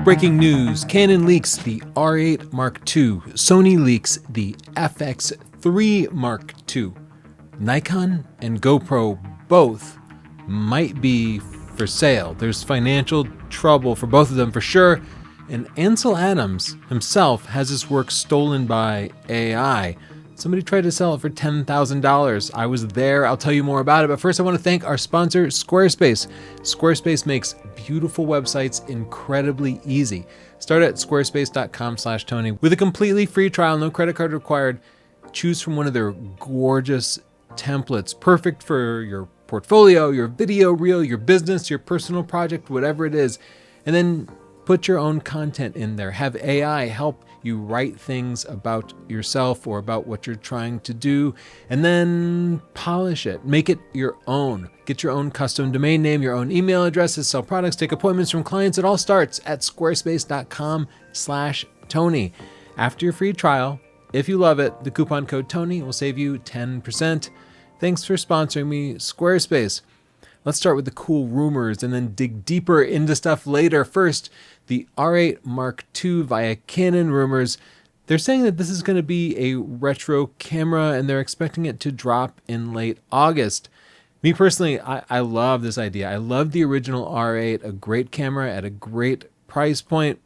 Breaking news, Canon leaks the R8 Mark II, Sony leaks the FX3 Mark II. Nikon and GoPro both might be for sale. There's financial trouble for both of them for sure, and Ansel Adams himself has his work stolen by AI. Somebody tried to sell it for $10,000. I was there. I'll tell you more about it. But first, I want to thank our sponsor, Squarespace. Squarespace makes beautiful websites incredibly easy. Start at squarespace.com/Tony with a completely free trial, no credit card required. Choose from one of their gorgeous templates, perfect for your portfolio, your video reel, your business, your personal project, whatever it is. And then put your own content in there. Have AI help you write things about yourself or about what you're trying to do, and then polish it. Make it your own. Get your own custom domain name, your own email addresses, sell products, take appointments from clients. It all starts at squarespace.com/Tony. After your free trial, if you love it, the coupon code Tony will save you 10%. Thanks for sponsoring me, Squarespace. Let's start with the cool rumors and then dig deeper into stuff later. First, the R8 Mark II via Canon rumors. They're saying that this is going to be a retro camera and they're expecting it to drop in late August. Me personally, I love this idea. I love the original R8, a great camera at a great price point,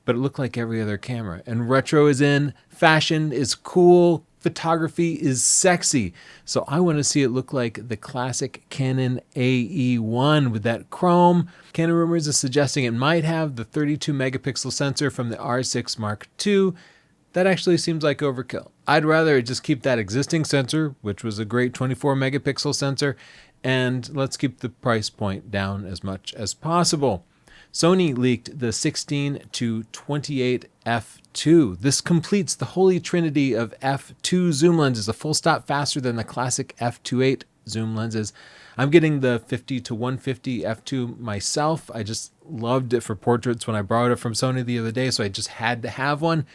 but it looked like every other camera. And retro is in, fashion is cool, photography is sexy. So I want to see it look like the classic Canon AE-1 with that chrome. Canon rumors is suggesting it might have the 32 megapixel sensor from the R6 Mark II. That actually seems like overkill. I'd rather just keep that existing sensor, which was a great 24 megapixel sensor, and let's keep the price point down as much as possible. Sony leaked the 16 to 28 f2. This completes the holy trinity of f2 zoom lenses, a full stop faster than the classic f2.8 zoom lenses. I'm getting the 50 to 150 f2 myself. I just loved it for portraits when I borrowed it from Sony the other day, so I just had to have one.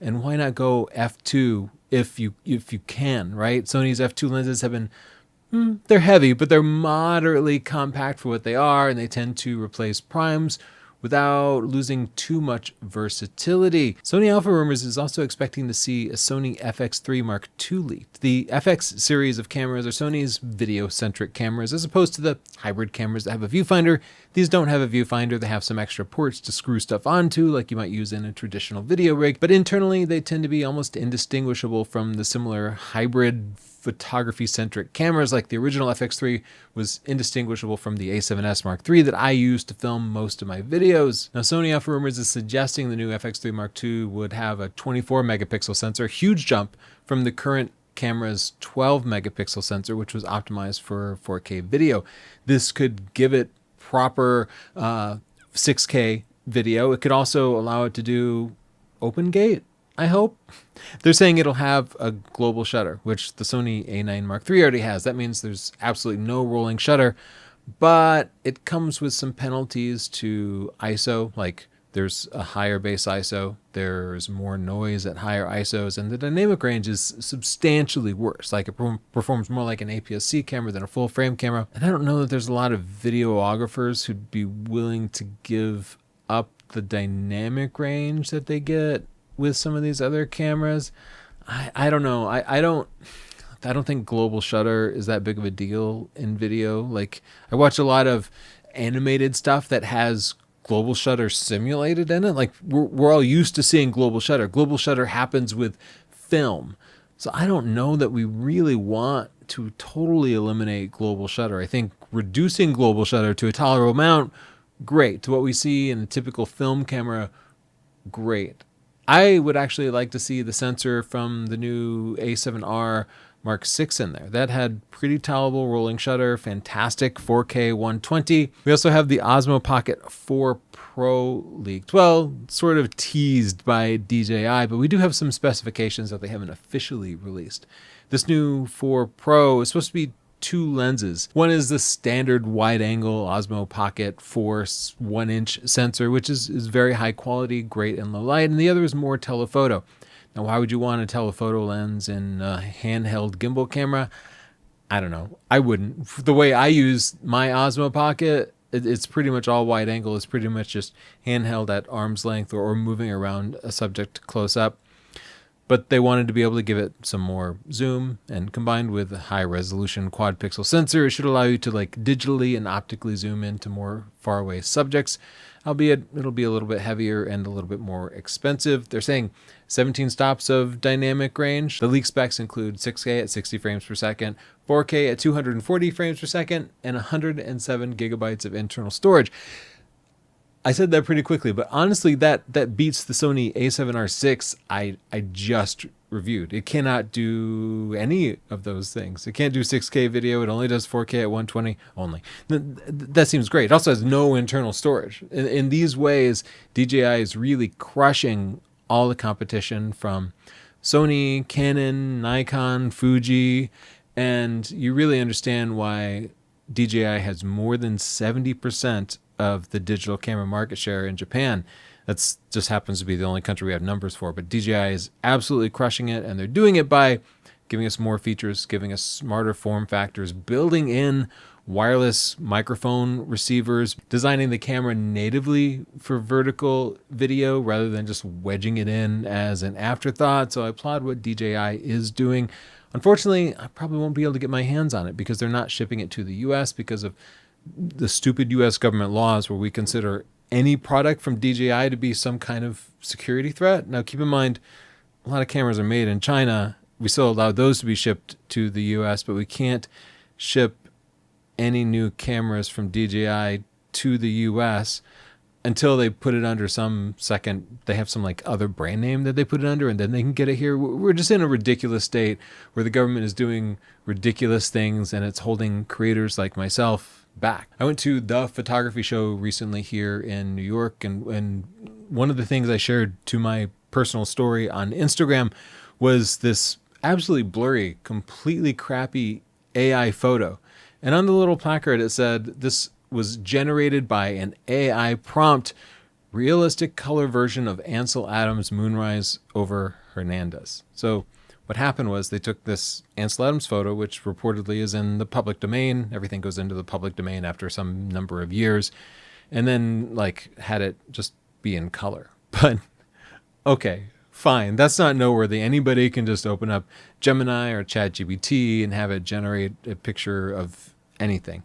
And why not go f2 if you can, right? Sony's f2 lenses have been they're heavy, but they're moderately compact for what they are, and they tend to replace primes without losing too much versatility. Sony Alpha Rumors is also expecting to see a Sony FX3 Mark II leaked. The FX series of cameras are Sony's video-centric cameras, as opposed to the hybrid cameras that have a viewfinder. These don't have a viewfinder. They have some extra ports to screw stuff onto, like you might use in a traditional video rig, but internally they tend to be almost indistinguishable from the similar hybrid photography-centric cameras. Like the original FX3 was indistinguishable from the A7S Mark III that I used to film most of my videos. Now, Sony Alpha Rumors is suggesting the new FX3 Mark II would have a 24 megapixel sensor, a huge jump from the current camera's 12 megapixel sensor, which was optimized for 4K video. This could give it proper 6K video. It could also allow it to do open gate, I hope. They're saying it'll have a global shutter, which the Sony A9 Mark III already has. That means there's absolutely no rolling shutter, but it comes with some penalties to ISO, like there's a higher base ISO, there's more noise at higher ISOs, and the dynamic range is substantially worse. Like it performs more like an APS-C camera than a full frame camera. And I don't know that there's a lot of videographers who'd be willing to give up the dynamic range that they get with some of these other cameras. I don't know. I don't think global shutter is that big of a deal in video. Like I watch a lot of animated stuff that has global shutter simulated in it. Like we're all used to seeing global shutter. Global shutter happens with film. So I don't know that we really want to totally eliminate global shutter. I think reducing global shutter to a tolerable amount, great. To what we see in a typical film camera, great. I would actually like to see the sensor from the new A7R Mark VI in there. That had pretty tolerable rolling shutter, fantastic 4K 120. We also have the Osmo Pocket 4 Pro leaked. Well, sort of teased by DJI, but we do have some specifications that they haven't officially released. This new 4 Pro is supposed to be two lenses. One is the standard wide-angle Osmo Pocket 4 1-inch sensor, which is very high quality, great in low light, and the other is more telephoto. Now, why would you want a telephoto lens in a handheld gimbal camera? I don't know. I wouldn't. The way I use my Osmo Pocket, It's pretty much all wide angle. It's pretty much just handheld at arm's length or moving around a subject close up. But they wanted to be able to give it some more zoom, and combined with a high resolution quad pixel sensor, it should allow you to like digitally and optically zoom into more far away subjects, albeit it'll be a little bit heavier and a little bit more expensive. They're saying 17 stops of dynamic range. The leak specs include 6K at 60 frames per second, 4K at 240 frames per second, and 107 gigabytes of internal storage. I said that pretty quickly, but honestly, that beats the Sony a7R6 I just reviewed. It cannot do any of those things. It can't do 6K video. It only does 4K at 120 only. That seems great. It also has no internal storage. In these ways, DJI is really crushing all the competition from Sony, Canon, Nikon, Fuji, and you really understand why DJI has more than 70% of the digital camera market share in Japan. That's just happens to be the only country we have numbers for, but DJI is absolutely crushing it, and they're doing it by giving us more features, giving us smarter form factors, building in wireless microphone receivers, designing the camera natively for vertical video rather than just wedging it in as an afterthought. So I applaud what DJI is doing. Unfortunately, I probably won't be able to get my hands on it because they're not shipping it to the US because of the stupid US government laws where we consider any product from DJI to be some kind of security threat. Now, keep in mind, a lot of cameras are made in China. We still allow those to be shipped to the US, but we can't ship any new cameras from DJI to the US until they put it under some second, they have some like other brand name that they put it under, and then they can get it here. We're just in a ridiculous state where the government is doing ridiculous things and it's holding creators like myself back. I went to the photography show recently here in New York, and one of the things I shared to my personal story on Instagram was this absolutely blurry, completely crappy AI photo. And on the little placard, it said this was generated by an AI prompt, realistic color version of Ansel Adams' Moonrise over Hernandez. So what happened was they took this Ansel Adams photo, which reportedly is in the public domain. Everything goes into the public domain after some number of years, and then like had it just be in color. But okay, fine. That's not noteworthy. Anybody can just open up Gemini or ChatGPT and have it generate a picture of anything.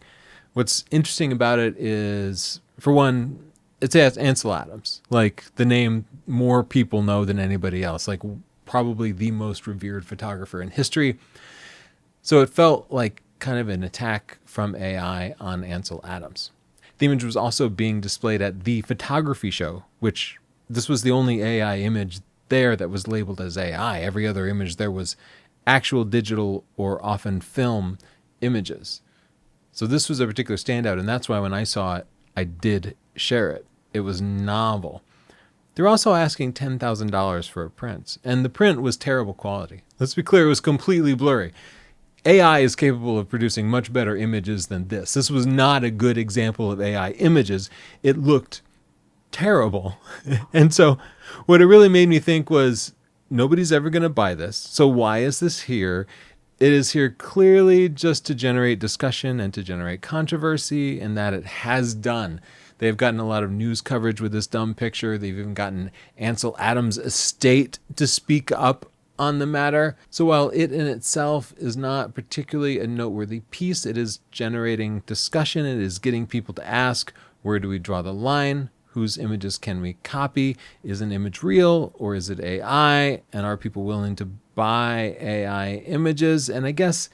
What's interesting about it is, for one, it's Ansel Adams. Like, the name more people know than anybody else. Like, probably the most revered photographer in history. So it felt like kind of an attack from AI on Ansel Adams. The image was also being displayed at the photography show, which this was the only AI image there that was labeled as AI. Every other image there was actual digital or often film images. So this was a particular standout, and that's why when I saw it, I did share it. It was novel. They're also asking $10,000 for a print, and the print was terrible quality. Let's be clear, it was completely blurry. AI is capable of producing much better images than this. This was not a good example of AI images. It looked terrible. And so what it really made me think was, nobody's ever going to buy this. So why is this here? It is here clearly just to generate discussion and to generate controversy, and that it has done. They've gotten a lot of news coverage with this dumb picture. They've even gotten Ansel Adams' estate to speak up on the matter. So while it in itself is not particularly a noteworthy piece, it is generating discussion. It is getting people to ask, where do we draw the line? Whose images can we copy? Is an image real or is it AI? And are people willing to buy AI images? And I guess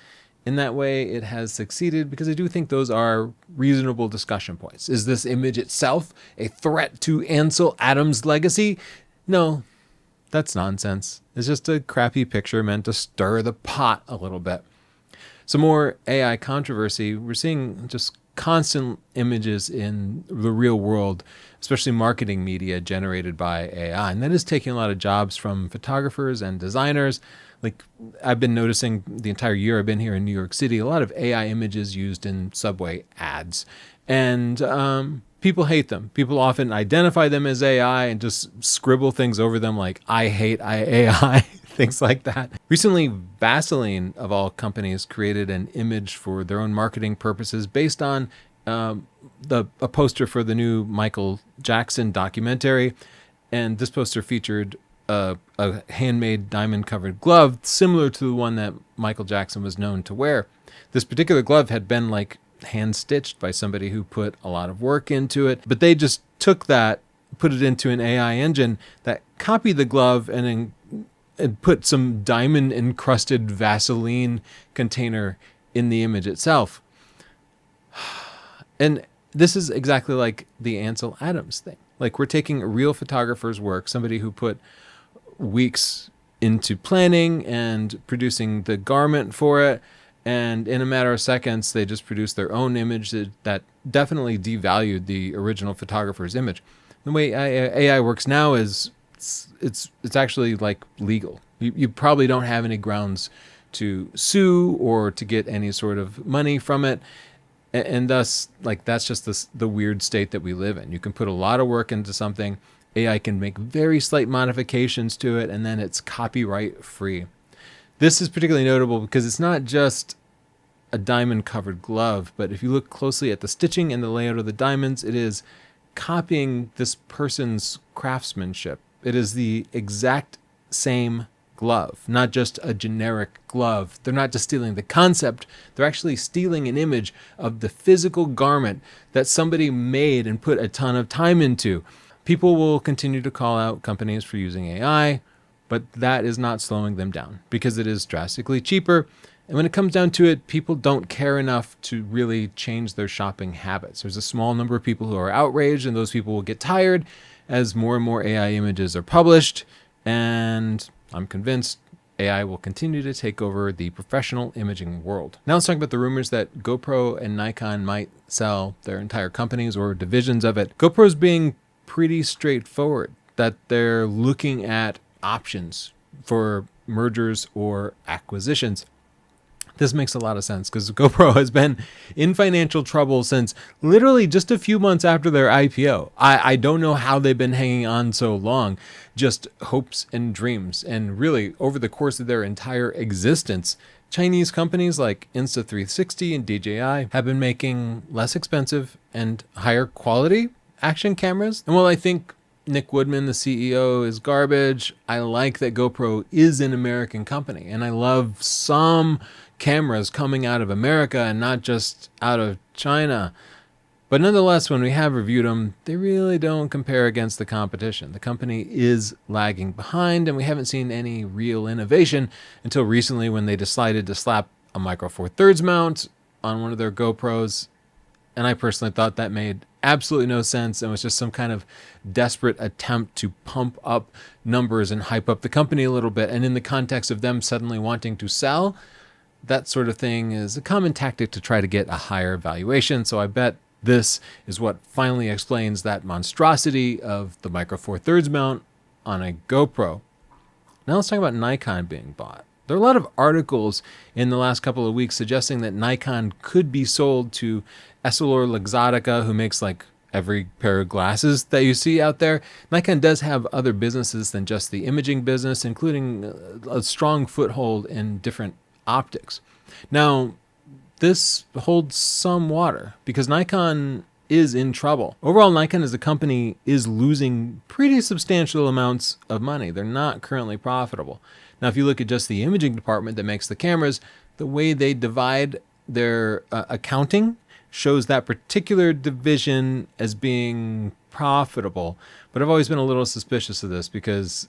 in that way it has succeeded, because I do think those are reasonable discussion points. Is this image itself a threat to Ansel Adams' legacy? No, that's nonsense. It's just a crappy picture meant to stir the pot a little bit. Some more AI controversy. We're seeing just constant images in the real world, especially marketing media generated by AI. And that is taking a lot of jobs from photographers and designers. Like, I've been noticing the entire year I've been here in New York City, a lot of AI images used in subway ads. And people hate them. People often identify them as AI and just scribble things over them like, I hate AI, things like that. Recently, Vaseline, of all companies, created an image for their own marketing purposes based on a poster for the new Michael Jackson documentary, and this poster featured a handmade diamond-covered glove similar to the one that Michael Jackson was known to wear. This particular glove had been like hand-stitched by somebody who put a lot of work into it, but they just took that, put it into an AI engine that copied the glove and put some diamond-encrusted Vaseline container in the image itself. And this is exactly like the Ansel Adams thing. Like, we're taking a real photographer's work, somebody who put weeks into planning and producing the garment for it, and in a matter of seconds, they just produced their own image that definitely devalued the original photographer's image. The way AI works now is it's actually like legal. You probably don't have any grounds to sue or to get any sort of money from it. And thus, like, that's just the weird state that we live in. You can put a lot of work into something, AI can make very slight modifications to it, and then it's copyright free. This is particularly notable because it's not just a diamond-covered glove, but if you look closely at the stitching and the layout of the diamonds, it is copying this person's craftsmanship. It is the exact same glove, not just a generic glove. They're not just stealing the concept, they're actually stealing an image of the physical garment that somebody made and put a ton of time into. People will continue to call out companies for using AI, but that is not slowing them down because it is drastically cheaper. And when it comes down to it, people don't care enough to really change their shopping habits. There's a small number of people who are outraged, and those people will get tired as more and more AI images are published. And I'm convinced AI will continue to take over the professional imaging world. Now let's talk about the rumors that GoPro and Nikon might sell their entire companies or divisions of it. GoPro's being pretty straightforward, that they're looking at options for mergers or acquisitions. This makes a lot of sense because GoPro has been in financial trouble since literally just a few months after their IPO. I don't know how they've been hanging on so long, just hopes and dreams. And really, over the course of their entire existence, Chinese companies like Insta360 and DJI have been making less expensive and higher quality action cameras. And while I think Nick Woodman, the CEO, is garbage, I like that GoPro is an American company. And I love some cameras coming out of America and not just out of China. But nonetheless, when we have reviewed them, they really don't compare against the competition. The company is lagging behind, and we haven't seen any real innovation until recently when they decided to slap a Micro Four Thirds mount on one of their GoPros. And I personally thought that made absolutely no sense and was just some kind of desperate attempt to pump up numbers and hype up the company a little bit. And in the context of them suddenly wanting to sell, that sort of thing is a common tactic to try to get a higher valuation. So I bet this is what finally explains that monstrosity of the Micro Four Thirds mount on a GoPro. Now let's talk about Nikon being bought. There are a lot of articles in the last couple of weeks suggesting that Nikon could be sold to EssilorLuxottica, who makes like every pair of glasses that you see out there. Nikon does have other businesses than just the imaging business, including a strong foothold in different optics. Now, this holds some water because Nikon is in trouble. Overall, Nikon as a company is losing pretty substantial amounts of money. They're not currently profitable. Now, if you look at just the imaging department that makes the cameras, the way they divide their accounting shows that particular division as being profitable. But I've always been a little suspicious of this because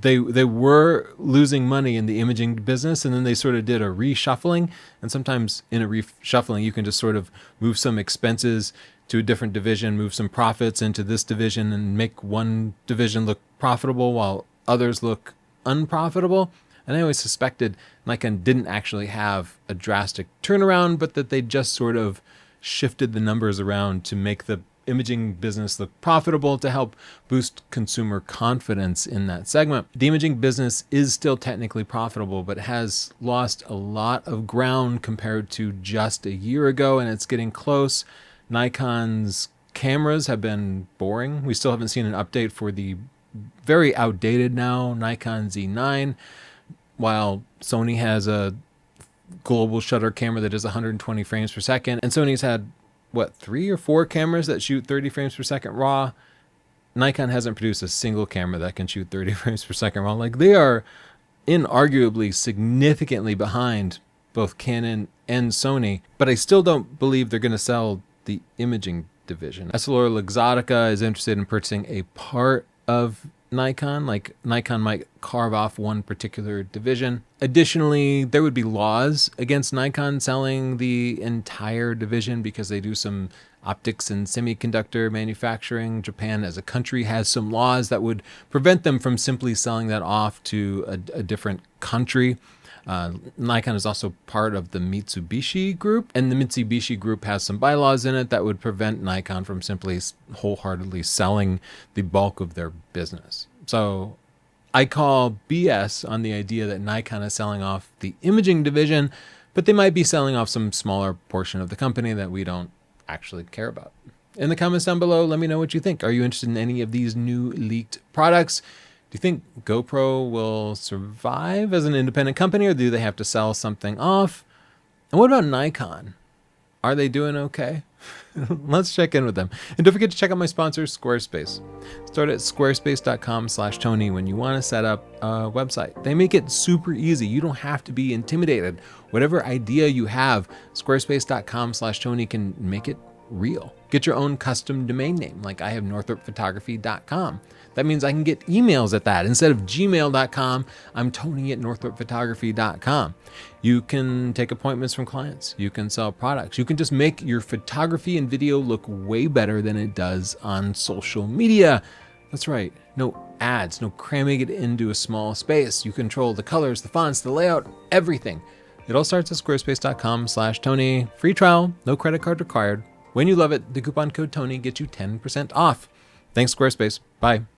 they were losing money in the imaging business, and then they sort of did a reshuffling. And sometimes in a reshuffling, you can just sort of move some expenses to a different division, move some profits into this division, and make one division look profitable while others look unprofitable. And I always suspected Nikon didn't actually have a drastic turnaround, but that they just sort of shifted the numbers around to make the imaging business look profitable to help boost consumer confidence in that segment. The imaging business is still technically profitable, but has lost a lot of ground compared to just a year ago, and it's getting close. Nikon's cameras have been boring. We still haven't seen an update for the very outdated now Nikon Z9, while Sony has a global shutter camera that is 120 frames per second, and Sony's had what, 3 or 4 cameras that shoot 30 frames per second RAW. Nikon hasn't produced a single camera that can shoot 30 frames per second RAW. Like, they are inarguably significantly behind both Canon and Sony, but I still don't believe they're going to sell the imaging division. EssilorLuxottica is interested in purchasing a part of Nikon, like Nikon might carve off one particular division. Additionally, there would be laws against Nikon selling the entire division because they do some optics and semiconductor manufacturing. Japan as a country has some laws that would prevent them from simply selling that off to a different country. Nikon is also part of the Mitsubishi group, and the Mitsubishi group has some bylaws in it that would prevent Nikon from simply wholeheartedly selling the bulk of their business. So I call BS on the idea that Nikon is selling off the imaging division, but they might be selling off some smaller portion of the company that we don't actually care about. In the comments down below, let me know what you think. Are you interested in any of these new leaked products? Do you think GoPro will survive as an independent company, or do they have to sell something off? And what about Nikon? Are they doing okay? Let's check in with them. And don't forget to check out my sponsor, Squarespace. Start at squarespace.com/Tony when you want to set up a website. They make it super easy. You don't have to be intimidated. Whatever idea you have, squarespace.com/Tony can make it real. Get your own custom domain name, like I have northrupphotography.com. That means I can get emails at that. Instead of gmail.com, I'm Tony at northrupphotography.com. You can take appointments from clients. You can sell products. You can just make your photography and video look way better than it does on social media. That's right. No ads, no cramming it into a small space. You control the colors, the fonts, the layout, everything. It all starts at squarespace.com/Tony. Free trial, no credit card required. When you love it, the coupon code Tony gets you 10% off. Thanks, Squarespace. Bye.